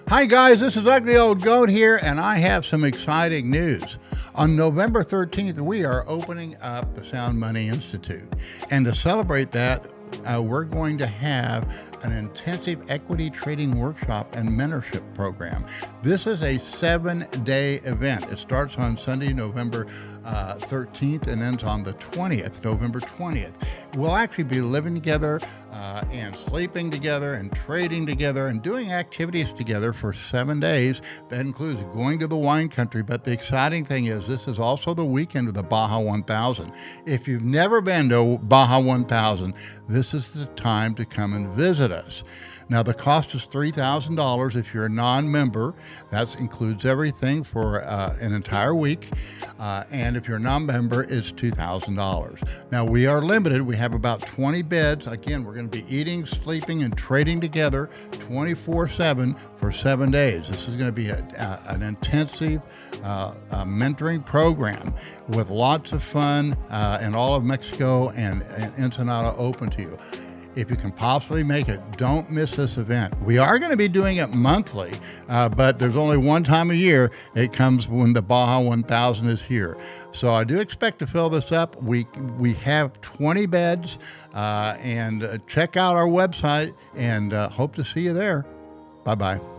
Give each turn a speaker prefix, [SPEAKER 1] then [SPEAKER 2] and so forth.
[SPEAKER 1] Hi guys, this is Ugly Old Goat here, and I have some exciting news. On November 13th, we are opening up the Sound Money Institute. And to celebrate that, we're going to have an intensive equity trading workshop and mentorship program. This is a 7-day event. It starts on Sunday, November 13th and ends on the 20th, November 20th. We'll actually be living together and sleeping together and trading together and doing activities together for 7 days. That includes going to the wine country, but the exciting thing is this is also the weekend of the Baja 1000. If you've never been to Baja 1000, this is the time to come and visit us. Now, the cost is $3,000 if you're a non-member. That includes everything for an entire week. And if you're a non-member, it's $2,000. Now, we are limited. We have about 20 beds. Again, we're going to be eating, sleeping, and trading together 24/7 for 7 days. This is going to be an intensive mentoring program with lots of fun in all of Mexico and Ensenada open to you. If you can possibly make it, don't miss this event. We are going to be doing it monthly, but there's only one time a year. It comes when the Baja 1000 is here. So I do expect to fill this up. We have 20 beds, and check out our website, and hope to see you there. Bye-bye.